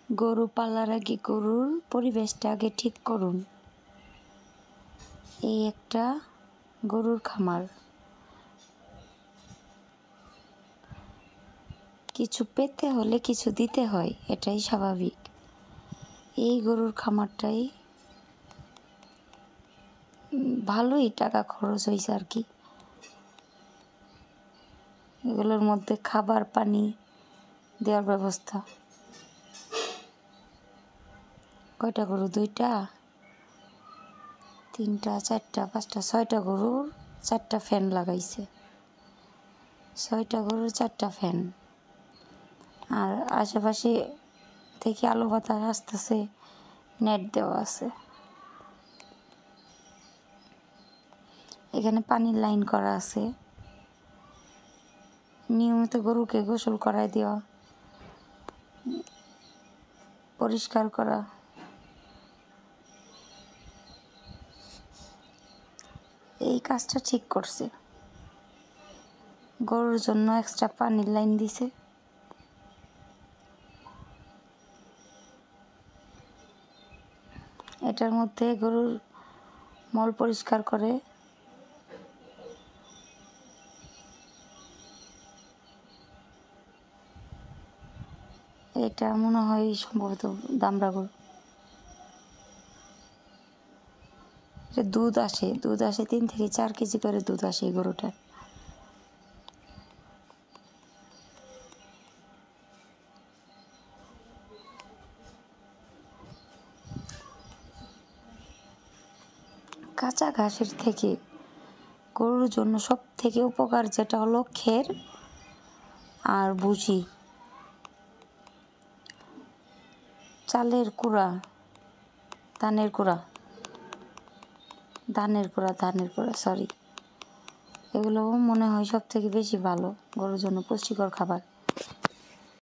গরু পালার আগে গরুর পরিবেশটা আগে ঠিক করুন। এই একটা গরুর খামার। কিছু পেতে হলে কিছু দিতে হয়, এটাই স্বাভাবিক। এই গরুর খামারটাই ভালোই টাকা খরচ হয়েছে আর কি। এগুলোর মধ্যে খাবার পানি দেওয়ার ব্যবস্থা। কয়টা গরু? 2টা, 3টা, 4টা, 5টা, 6টা গরুর 4টা ফ্যান লাগাইছে। 6টা গরুর 4টা ফ্যান। আর আশেপাশে থেকে আলো বাতাস আসতেছে, নেট দেওয়া আছে। এখানে পানির লাইন করা আছে। নিয়মিত গরুকে গোসল করায় দেওয়া, পরিষ্কার করা। এই কাজটা ঠিক করছে। গরুর জন্য এক্সট্রা পানির লাইন দিছে। এটার মধ্যে গরুর মল পরিষ্কার করে। এটা মনে হয় সম্ভবত দামড়া গরু। এটা দুধ আসে 3 থেকে 4 কেজি করে দুধ আসে এই গরুটার। কাঁচা ঘাসের থেকে গরুর জন্য সব থেকে উপকার যেটা হলো খের আর ভুসি। চালের কুড়া, ধানের কুড়া সরি, এগুলো মনে হয় সব থেকে বেশি ভালো গরুর জন্য পুষ্টিকর খাবার।